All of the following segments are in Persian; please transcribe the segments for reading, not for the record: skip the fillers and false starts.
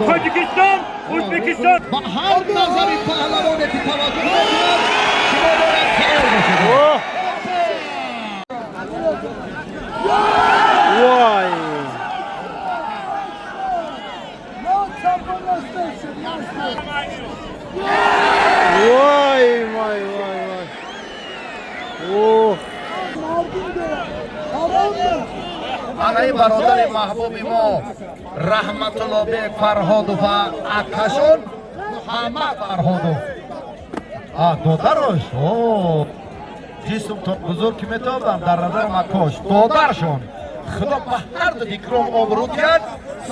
تاجیکستان ازبکستان با هر نظری پهلوانی که توجه می‌کند شما باید تیار باشید. وای وای وای وای اوه برای برادر محبوب ما رحمت الله بیگ فرهادوف اکاشون محمد فرهادوف دادرش جسم تا بزرگ که میتابدم در نظر مکاش دادرشون خدا به هر دو دیکرام آبرود کرد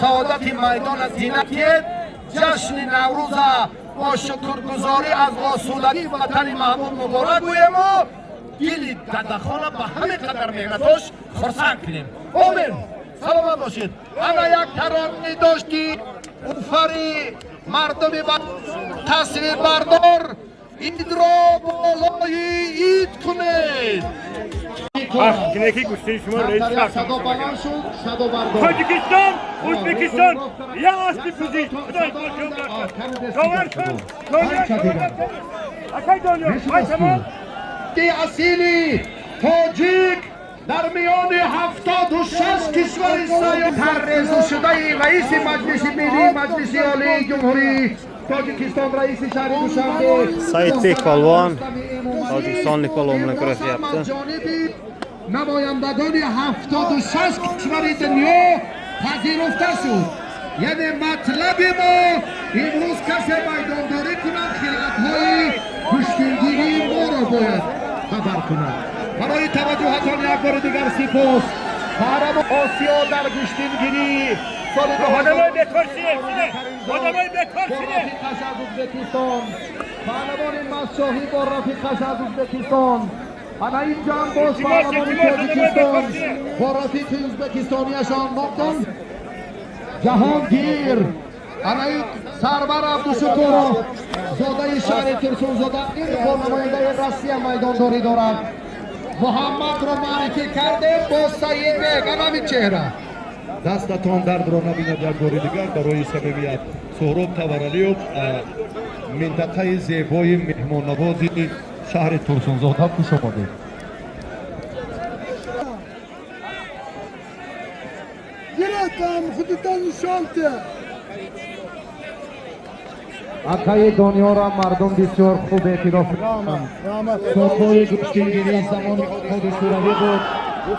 سعادت میدان زینت جشن نوروز با شکرگزاری از اصولگی وطن محبوب مبارک گویم و گلی ددخانه به همین قدر مهنتاش خرسند کنیم. آمین. سلامت باشید. انا یک ترانه داشتی اوفری مردم تصویر بردار اید را بالای اید کنید. اینکی گوشتی شما رئیس تاجیکستان ازبکستان یا اصلی پوزی خدای باور کن اکای دنیا های شما اصیلی تاجیک در میان 76 کشور سایه ترریز شده رئیس مجلس ملی مجلس عالی جمهوری تاجیکستان رئیس شهر دوشنبه Saidbek polvon tojikistonlik polvon bilan kurashyapti. نمایندگان 76 کشور دنیا پذیرفته شد. یعنی مطلب ما امروز کسی میدانداری کنند خلقت‌های کشتیگیری ما را باید خبر کنند. برای توجهتان یک بار دیگر سپاس. قهرمان آسیا در کشتیگیری سال 2000 رفیقش از ازبکستان پهلوان مشاهی با رفیقش از ازبکستان انا اینجا هم باز پهلوان تاجیکستان با رفیق ازبکستانیشان مقدم جهانگیر انا این سرور عبدالشکر زاده شهر ترسونزاده این با نماینده روسیه میدانداری دارد. محمد را معرفی کرده با سعید بیگ همین چهره دستتان درد را نبیند. یک بار دیگر برای صمیمیت سهراب تورعلیوف منطقه زیبای مهمان نوازی شهر ترسونزاده خوش آمدید. گرفتم خودتان نشانته اکای دنیا را مردم بسیار خوب اعتراف کنند. ساخوی کشتیگیری زمان خود شوروی بود.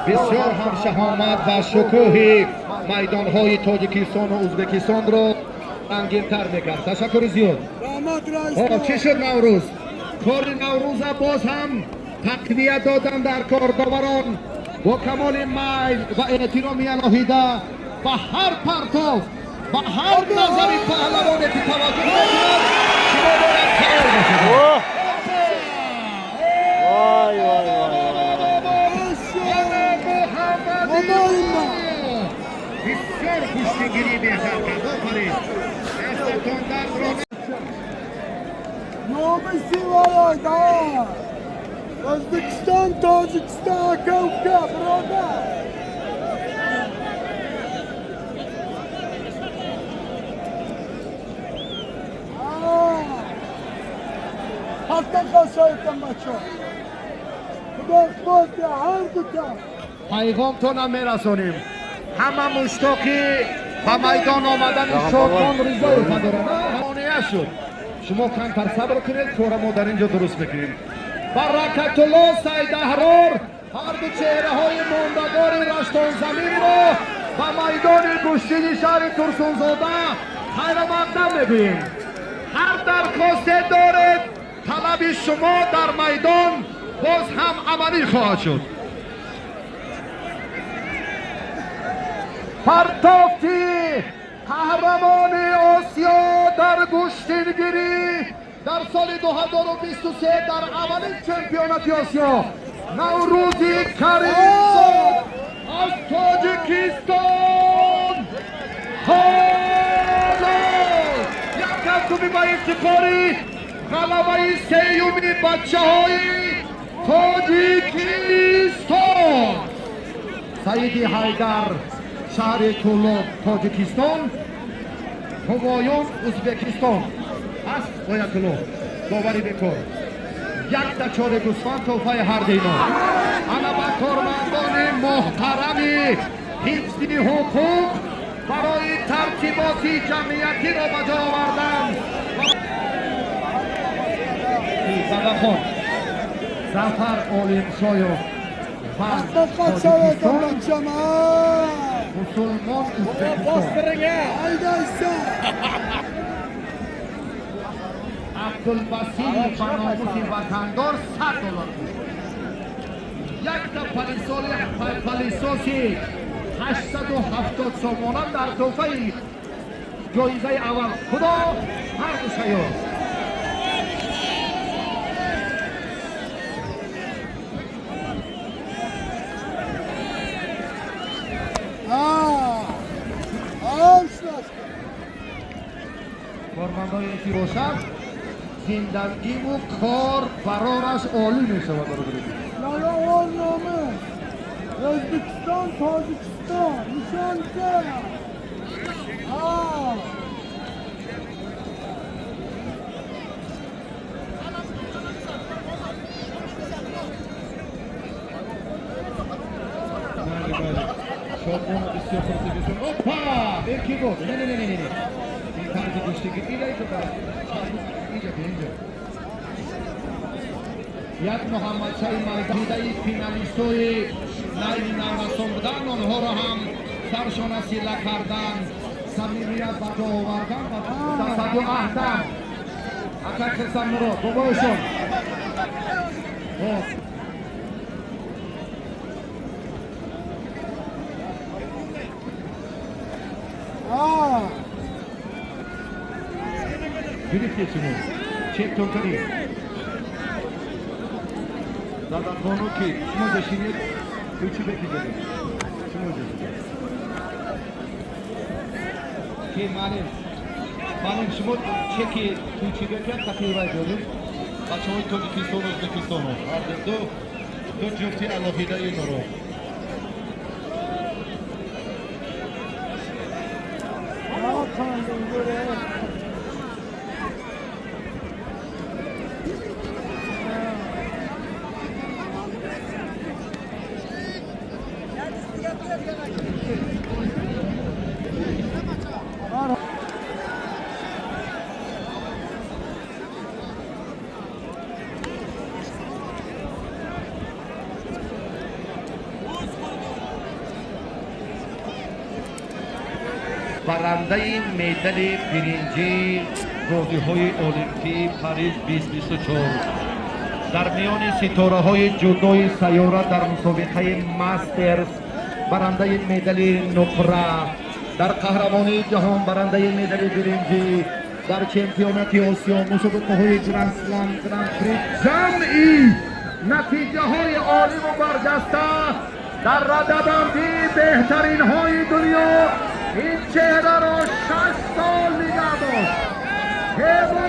بسیار هم شهامت و شکوه میدانهای تاجیکستان و ازبکستان را رنگین‌تر میکرد. تشکر زیاد. چی شد نوروز؟ کار نوروز باز هم تقویت دادن در کارداوران با کمال میل و احترام الهیده و هر پرتاب و هر نظری پهلوانی که توجه میکند شما باید تیار باشید. وای وای وای بسیار کشتیگیری بهتر کرد. آفرین. دستتان درد را نوبسی وارد ازبکستان تاجیکستان کوکب برادر حتی قصایتم بچه خدا اخبار که هر دوتا پیغامتون هم میرسونیم. همه مشتاقی به میدان آمدن شادمان رضای دارند. مانع شد. شما کمتر صبر کنید کار ما در اینجا درست بکنیم. برکت الله سید احرار هر دو چهره های ماندگار رشتان زمین را به میدان کشتی شهر ترسونزاده خیر مقدم میگوییم. هر درخواست دارد طلب شما در میدان باز هم عملی خواهد شد. پرتافتی قهرمان آسیا در کشتیگیری در سال 2023 در اولین چمپیونات آسیا نوروزی کریمزاد از تاجیکستان حالا یک از دومی با افتخاری غلبه سیومی بچه های تاجیکستان سعیدی حیدر شهر طولاب تاجیکستان Humoyun O'zbekiston. Past Oyatulov. Dovori bekor. Yakta chore gusfan to'fay har dino. Ana ba kormandoni muhtarami hifzi huquq baroyi tartiboti jamiyati ro ba jo ovardan. Zadaxon Zafar Olimshoyev Haqiqat so'radim bacham. musulmon O'zbekiston. Haydaysan. Abdulbasil banomusi vatandor $100. Yakta palisosi 870 so'mon dar to'fai joyizai avval xudo har shayor. کارمندای روشن زندگی و کار برارش عالی می شود. Nara ornamı. Özbekistan, Tacikistan, nişancı. Hoppa! Belki bu. Ne. İnternete düştü gitti. İyice bilince. یک محمد شای مایدانی فینالیستوی نایلی نوراسون بودن آنها را هم سرشان اسیله کردن صمیمیت و جا آوردن و تصد و عهدن اکر خسن رو بابایشون گریفت چینو چک تونکاری Zaten konu ki şunu deşinir, üçü bekleyecek. Şunu deşinir. Ki malim şunu çeki üçü bekleyecek takıyla ediyorum. Kaçoy Tacikistan Özbekistan'ı. Artık dört cüfti Allah'ıyla inoro. برنده مدال برنجی بازی‌های المپیک پاریس 2024 در میان ستاره‌های جودوی سیاره در مسابقه ماسترز برنده مدال نقره در قهرمانی جهان برنده مدال برنجی در چمپیونات آسیا مسابقه‌های گرند اسلم گرند پری جمعی نتیجه‌های عالی و برجسته در رده‌بندی بهترین‌های دنیا این چهره را 6 سال نگه داشت. هزار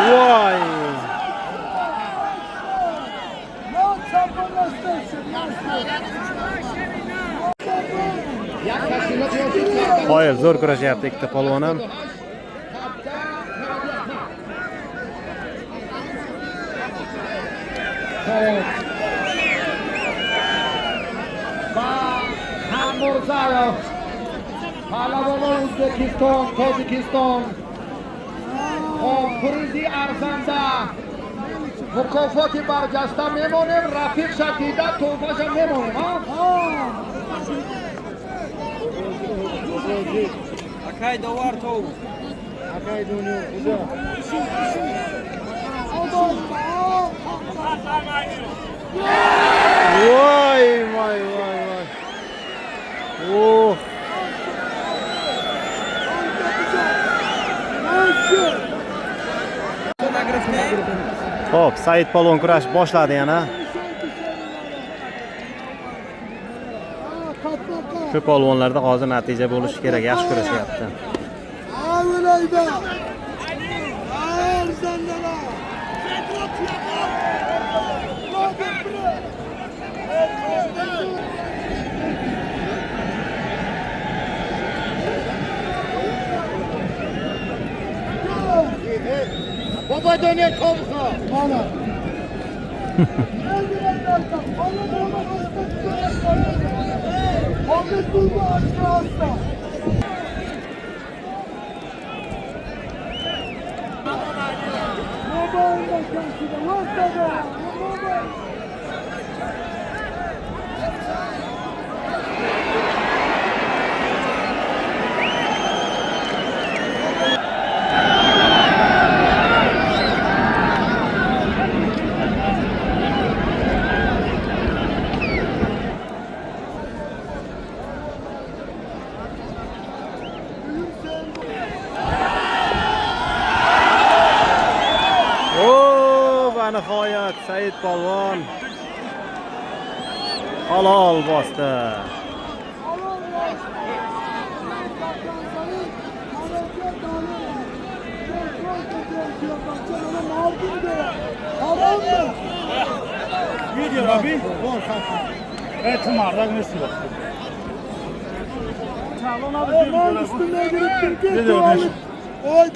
Vay! Hayır, zo'r kurashyapti ikkita polvon ham. Hamurzayev Palavon O'zbekiston, Tojikiston Prizi arzanda mukofoti barjasta memonim, rafiq shaklida to'fasha memonim. Akay davar tov. Akay dönüyor güzel. Vay. Oh. Hop, Said polvon kurash boshladi yana. Shu polvonlarda hozir natija bo'lishi kerak, yaxshi kurashyapti. Olay be. Ağır zandala. Baba döner tavukha. Bana. Ahmet Bulgu aşkı hasta. Babayın da kendisi var tabi. Babayın. Va nihoyat Said polvon halol bosdi. Video abi. Evet, tımarlar nasıl bak? Aman üstüne girip Türkiye Ne diyor? tuvalet. Oy,